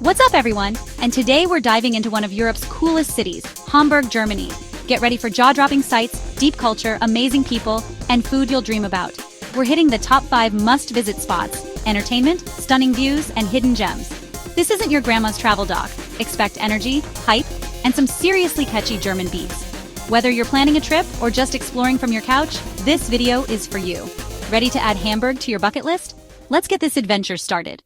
What's up, everyone? And today we're diving into one of Europe's coolest cities, Hamburg, Germany. Get ready for jaw-dropping sights, deep culture, amazing people, and food you'll dream about. We're hitting the top 5 must-visit spots: entertainment, stunning views, and hidden gems. This isn't your grandma's travel doc. Expect energy, hype, and some seriously catchy German beats. Whether you're planning a trip or just exploring from your couch, this video is for you. Ready to add Hamburg to your bucket list? Let's get this adventure started.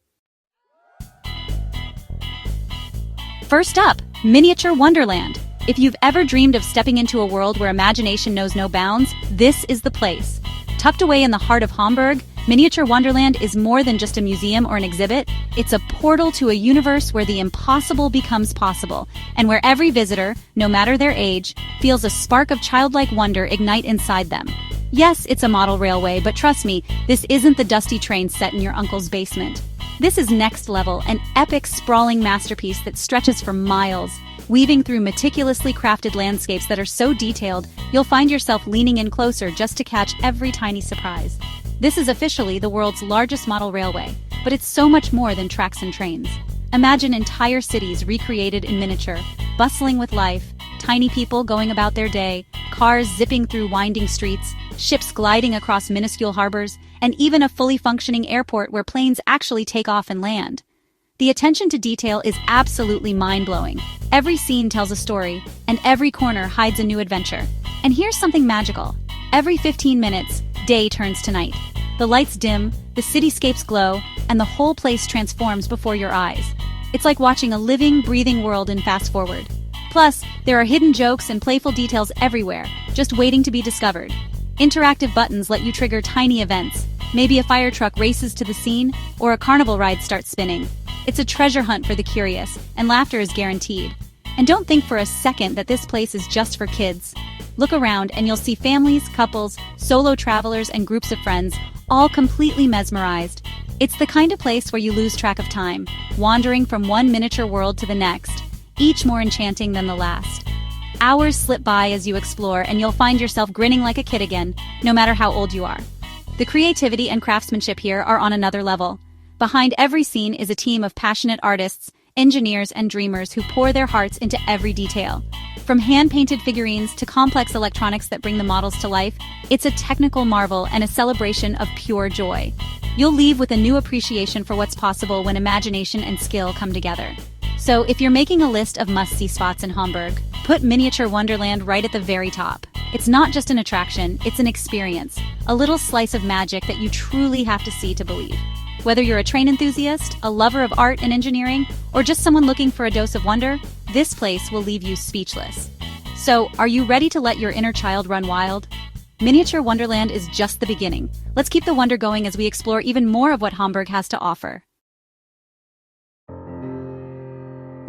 First up, Miniature Wonderland. If you've ever dreamed of stepping into a world where imagination knows no bounds, this is the place. Tucked away in the heart of Hamburg, Miniature Wonderland is more than just a museum or an exhibit. It's a portal to a universe where the impossible becomes possible, and where every visitor, no matter their age, feels a spark of childlike wonder ignite inside them. Yes, it's a model railway, but trust me, this isn't the dusty train set in your uncle's basement. This is next level, an epic, sprawling masterpiece that stretches for miles, weaving through meticulously crafted landscapes that are so detailed, you'll find yourself leaning in closer just to catch every tiny surprise. This is officially the world's largest model railway, but it's so much more than tracks and trains. Imagine entire cities recreated in miniature, bustling with life, tiny people going about their day, cars zipping through winding streets, ships gliding across minuscule harbors, and even a fully functioning airport where planes actually take off and land. The attention to detail is absolutely mind-blowing. Every scene tells a story, and every corner hides a new adventure. And here's something magical. Every 15 minutes, day turns to night. The lights dim, the cityscapes glow, and the whole place transforms before your eyes. It's like watching a living, breathing world in fast forward. Plus, there are hidden jokes and playful details everywhere, just waiting to be discovered. Interactive buttons let you trigger tiny events. Maybe a fire truck races to the scene, or a carnival ride starts spinning. It's a treasure hunt for the curious, and laughter is guaranteed. And don't think for a second that this place is just for kids. Look around and you'll see families, couples, solo travelers, and groups of friends, all completely mesmerized. It's the kind of place where you lose track of time, wandering from one miniature world to the next, each more enchanting than the last. Hours slip by as you explore, and you'll find yourself grinning like a kid again, no matter how old you are. The creativity and craftsmanship here are on another level. Behind every scene is a team of passionate artists, engineers, and dreamers who pour their hearts into every detail. From hand-painted figurines to complex electronics that bring the models to life, it's a technical marvel and a celebration of pure joy. You'll leave with a new appreciation for what's possible when imagination and skill come together. So, if you're making a list of must-see spots in Hamburg, put Miniature Wonderland right at the very top. It's not just an attraction, it's an experience, a little slice of magic that you truly have to see to believe. Whether you're a train enthusiast, a lover of art and engineering, or just someone looking for a dose of wonder, this place will leave you speechless. So, are you ready to let your inner child run wild? Miniature Wonderland is just the beginning. Let's keep the wonder going as we explore even more of what Hamburg has to offer.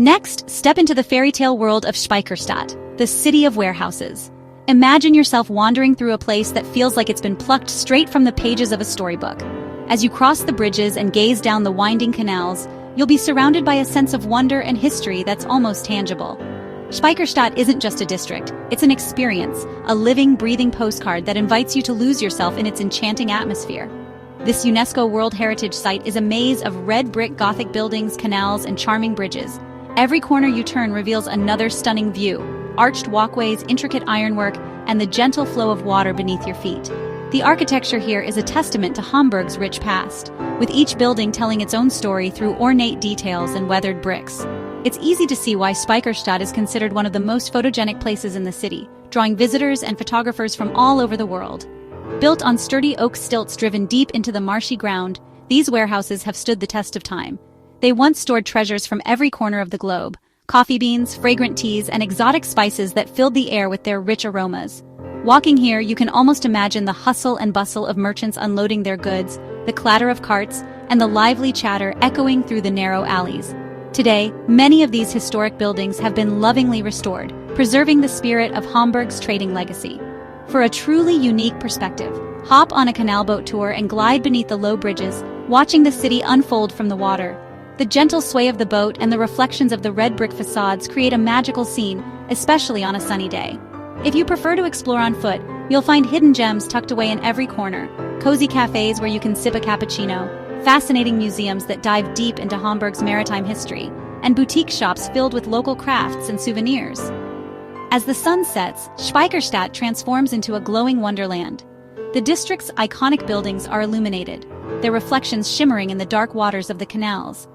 Next, step into the fairy tale world of Speicherstadt, the city of warehouses. Imagine yourself wandering through a place that feels like it's been plucked straight from the pages of a storybook. As you cross the bridges and gaze down the winding canals, you'll be surrounded by a sense of wonder and history that's almost tangible. Speicherstadt isn't just a district, it's an experience, a living, breathing postcard that invites you to lose yourself in its enchanting atmosphere. This UNESCO World Heritage Site is a maze of red brick Gothic buildings, canals, and charming bridges. Every corner you turn reveals another stunning view: arched walkways, intricate ironwork, and the gentle flow of water beneath your feet. The architecture here is a testament to Hamburg's rich past, with each building telling its own story through ornate details and weathered bricks. It's easy to see why Speicherstadt is considered one of the most photogenic places in the city, drawing visitors and photographers from all over the world. Built on sturdy oak stilts driven deep into the marshy ground, these warehouses have stood the test of time. They once stored treasures from every corner of the globe: coffee beans, fragrant teas, and exotic spices that filled the air with their rich aromas. Walking here, you can almost imagine the hustle and bustle of merchants unloading their goods, the clatter of carts, and the lively chatter echoing through the narrow alleys. Today, many of these historic buildings have been lovingly restored, preserving the spirit of Hamburg's trading legacy. For a truly unique perspective, hop on a canal boat tour and glide beneath the low bridges, watching the city unfold from the water. The gentle sway of the boat and the reflections of the red brick facades create a magical scene, especially on a sunny day. If you prefer to explore on foot, you'll find hidden gems tucked away in every corner, cozy cafes where you can sip a cappuccino, fascinating museums that dive deep into Hamburg's maritime history, and boutique shops filled with local crafts and souvenirs. As the sun sets, Speicherstadt transforms into a glowing wonderland. The district's iconic buildings are illuminated, their reflections shimmering in the dark waters of the canals.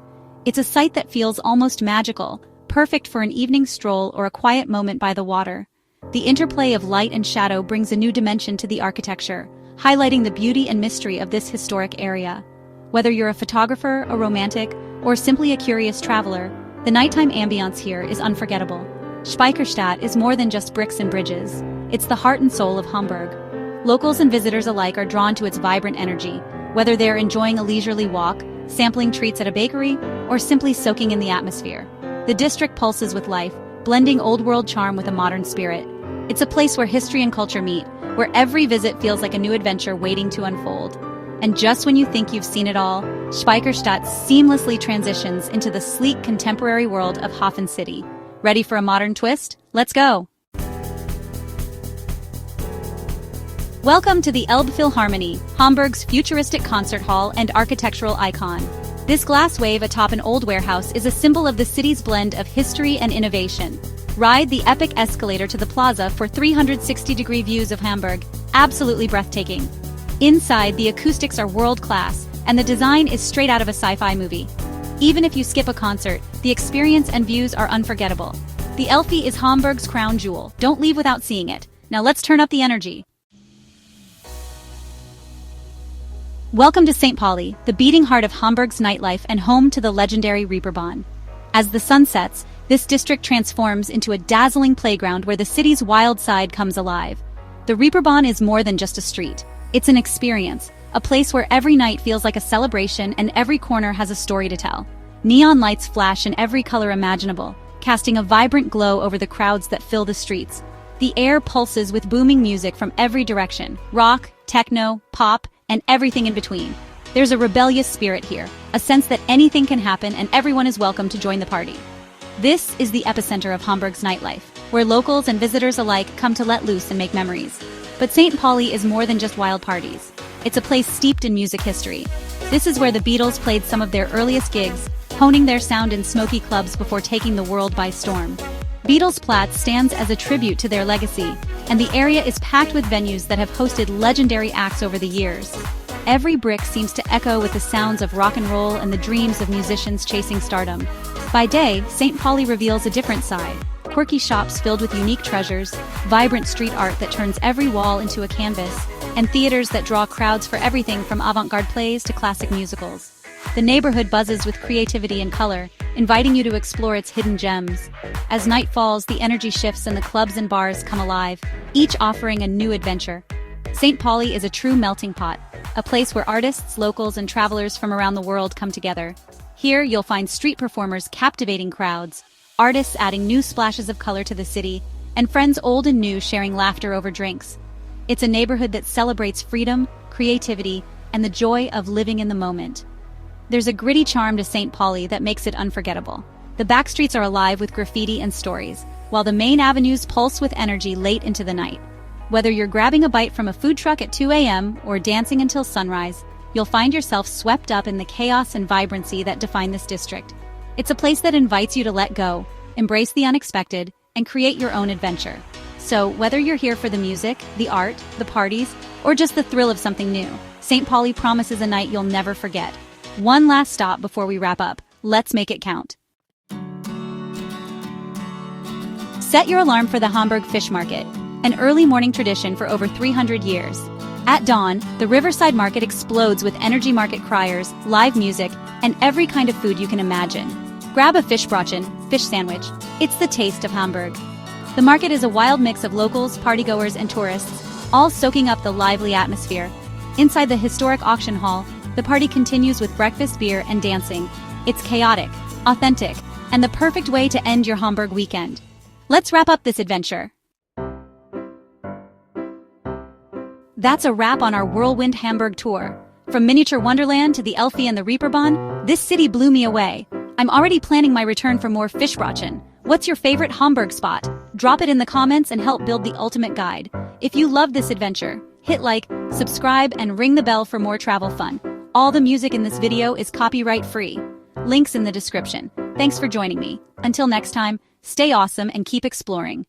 It's a sight that feels almost magical, perfect for an evening stroll or a quiet moment by the water. The interplay of light and shadow brings a new dimension to the architecture, highlighting the beauty and mystery of this historic area. Whether you're a photographer, a romantic, or simply a curious traveler, the nighttime ambiance here is unforgettable. Speicherstadt is more than just bricks and bridges. It's the heart and soul of Hamburg. Locals and visitors alike are drawn to its vibrant energy, whether they're enjoying a leisurely walk, sampling treats at a bakery, or simply soaking in the atmosphere. The district pulses with life, blending old-world charm with a modern spirit. It's a place where history and culture meet, where every visit feels like a new adventure waiting to unfold. And just when you think you've seen it all, Speicherstadt seamlessly transitions into the sleek contemporary world of Hafen City. Ready for a modern twist? Let's go! Welcome to the Elbphilharmonie, Hamburg's futuristic concert hall and architectural icon. This glass wave atop an old warehouse is a symbol of the city's blend of history and innovation. Ride the epic escalator to the plaza for 360-degree views of Hamburg, absolutely breathtaking. Inside, the acoustics are world-class, and the design is straight out of a sci-fi movie. Even if you skip a concert, the experience and views are unforgettable. The Elfi is Hamburg's crown jewel. Don't leave without seeing it. Now let's turn up the energy. Welcome to St. Pauli, the beating heart of Hamburg's nightlife and home to the legendary Reeperbahn. As the sun sets, this district transforms into a dazzling playground where the city's wild side comes alive. The Reeperbahn is more than just a street. It's an experience, a place where every night feels like a celebration and every corner has a story to tell. Neon lights flash in every color imaginable, casting a vibrant glow over the crowds that fill the streets. The air pulses with booming music from every direction: rock, techno, pop, and everything in between. There's a rebellious spirit here, a sense that anything can happen and everyone is welcome to join the party. This is the epicenter of Hamburg's nightlife, where locals and visitors alike come to let loose and make memories. But St. Pauli is more than just wild parties. It's a place steeped in music history. This is where the Beatles played some of their earliest gigs, honing their sound in smoky clubs before taking the world by storm. Beatlesplatz stands as a tribute to their legacy, and the area is packed with venues that have hosted legendary acts over the years. Every brick seems to echo with the sounds of rock and roll and the dreams of musicians chasing stardom. By day, St. Pauli reveals a different side: quirky shops filled with unique treasures, vibrant street art that turns every wall into a canvas, and theaters that draw crowds for everything from avant-garde plays to classic musicals. The neighborhood buzzes with creativity and color, inviting you to explore its hidden gems. As night falls, the energy shifts and the clubs and bars come alive, each offering a new adventure. St. Pauli is a true melting pot, a place where artists, locals, and travelers from around the world come together. Here, you'll find street performers captivating crowds, artists adding new splashes of color to the city, and friends old and new sharing laughter over drinks. It's a neighborhood that celebrates freedom, creativity, and the joy of living in the moment. There's a gritty charm to St. Pauli that makes it unforgettable. The back streets are alive with graffiti and stories, while the main avenues pulse with energy late into the night. Whether you're grabbing a bite from a food truck at 2 a.m. or dancing until sunrise, you'll find yourself swept up in the chaos and vibrancy that define this district. It's a place that invites you to let go, embrace the unexpected, and create your own adventure. So, whether you're here for the music, the art, the parties, or just the thrill of something new, St. Pauli promises a night you'll never forget. One last stop before we wrap up. Let's make it count. Set your alarm for the Hamburg Fish Market, an early morning tradition for over 300 years. At dawn, the Riverside Market explodes with energy market criers, live music, and every kind of food you can imagine. Grab a Fischbrötchen, fish sandwich. It's the taste of Hamburg. The market is a wild mix of locals, partygoers, and tourists, all soaking up the lively atmosphere. Inside the historic auction hall, the party continues with breakfast, beer, and dancing. It's chaotic, authentic, and the perfect way to end your Hamburg weekend. Let's wrap up this adventure. That's a wrap on our whirlwind Hamburg tour. From miniature wonderland to the Elfi and the Reeperbahn, this city blew me away. I'm already planning my return for more Fischbrötchen. What's your favorite Hamburg spot? Drop it in the comments and help build the ultimate guide. If you love this adventure, hit like, subscribe, and ring the bell for more travel fun. All the music in this video is copyright free. Links in the description. Thanks for joining me. Until next time, stay awesome and keep exploring.